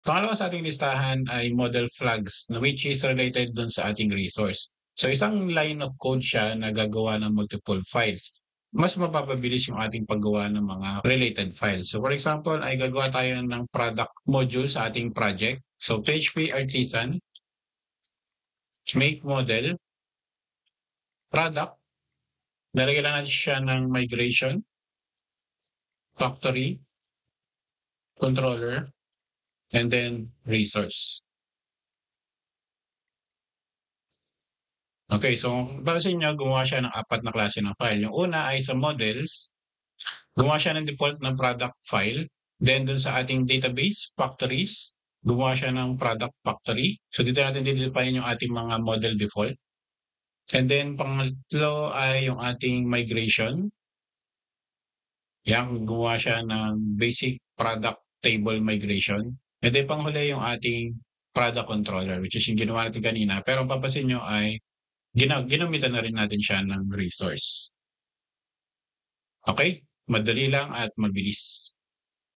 Pangalawa sa ating listahan ay model flags na which is related dun sa ating resource. So isang line of code siya na gagawa ng multiple files. Mas mapapabilis yung ating paggawa ng mga related files. So for example, ay gagawa tayo ng product module sa ating project. So PHP Artisan, make model, product, lalagyan lang natin siya ng migration, factory, controller, and then resource. Okay, so papansin niyo gumawa siya ng 4 na klase ng file. Yung una ay sa models, gumawa siya ng default na product file. Then dun sa ating database, factories, gumawa siya ng product factory. So dito natin didefine yung ating mga model default. And then pangatlo ay yung ating migration. Yan, gumawa siya ng basic product table migration. And then panghuli yung ating product controller, which is yung ginawa natin kanina. Pero papansin nyo ay ginamitan na rin natin siya ng resource. Okay? Madali lang at mabilis.